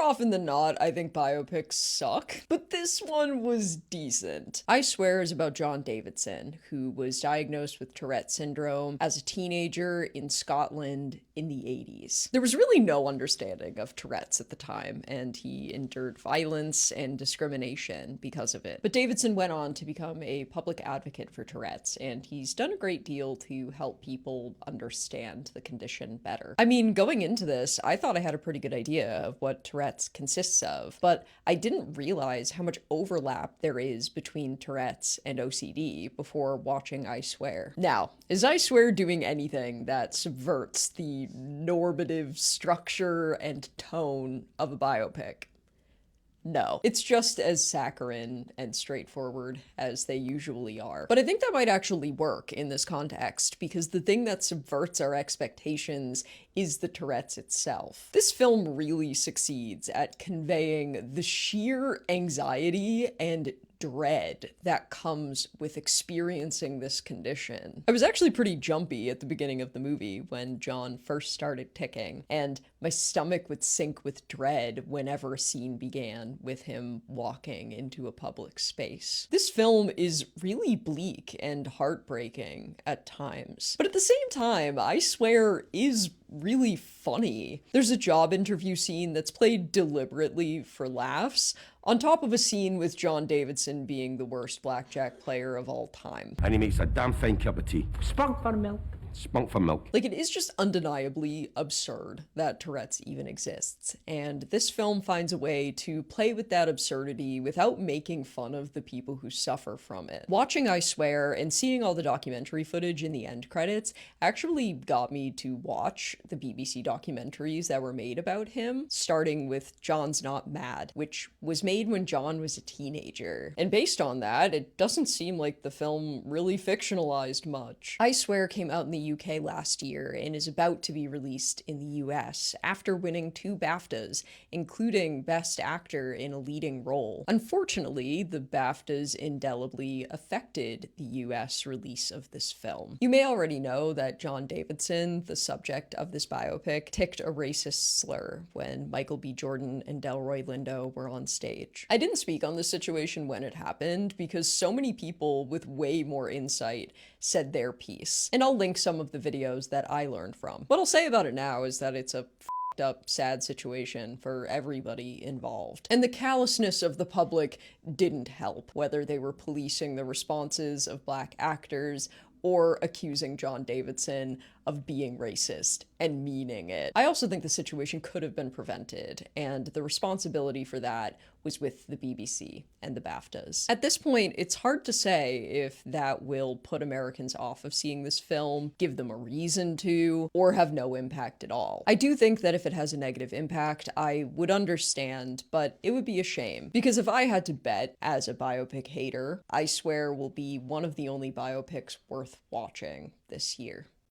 often than not, I think biopics suck, but this one was decent. I Swear is about John Davidson, who was diagnosed with Tourette syndrome as a teenager in Scotland in the 80s. There was really no understanding of Tourette's at the time, and he endured violence and discrimination because of it. But Davidson went on to become a public advocate for Tourette's, and he's done a great deal to help people understand the condition better. I mean, going into this, I thought I had a pretty good idea of what Tourette's consists of, but I didn't realize how much overlap there is between Tourette's and OCD before watching I Swear. Now, is I Swear doing anything that subverts the normative structure and tone of a biopic? No, it's just as saccharine and straightforward as they usually are. But I think that might actually work in this context, because the thing that subverts our expectations is the Tourette's itself. This film really succeeds at conveying the sheer anxiety and dread that comes with experiencing this condition. I was actually pretty jumpy at the beginning of the movie when John first started ticking, and my stomach would sink with dread whenever a scene began with him walking into a public space. This film is really bleak and heartbreaking at times, but at the same time, I Swear is really funny. There's a job interview scene that's played deliberately for laughs, on top of a scene with John Davidson being the worst blackjack player of all time. And he makes a damn fine cup of tea. Spunk for milk. Spunk for milk. Like, it is just undeniably absurd that Tourette's even exists, and this film finds a way to play with that absurdity without making fun of the people who suffer from it. Watching I Swear and seeing all the documentary footage in the end credits actually got me to watch the BBC documentaries that were made about him, starting with John's Not Mad, which was made when John was a teenager. And based on that, it doesn't seem like the film really fictionalized much. I Swear came out in the UK last year and is about to be released in the US after winning 2 BAFTAs, including Best Actor in a Leading Role. Unfortunately, the BAFTAs indelibly affected the US release of this film. You may already know that John Davidson, the subject of this biopic, ticked a racist slur when Michael B. Jordan and Delroy Lindo were on stage. I didn't speak on this situation when it happened because so many people with way more insight said their piece, and I'll link some of the videos that I learned from. What I'll say about it now is that it's a f***ed up, sad situation for everybody involved. And the callousness of the public didn't help, whether they were policing the responses of Black actors or accusing John Davidson of being racist and meaning it. I also think the situation could have been prevented, and the responsibility for that was with the BBC and the BAFTAs. At this point, it's hard to say if that will put Americans off of seeing this film, give them a reason to, or have no impact at all. I do think that if it has a negative impact, I would understand, but it would be a shame. Because if I had to bet, as a biopic hater, I Swear will be one of the only biopics worth watching this year.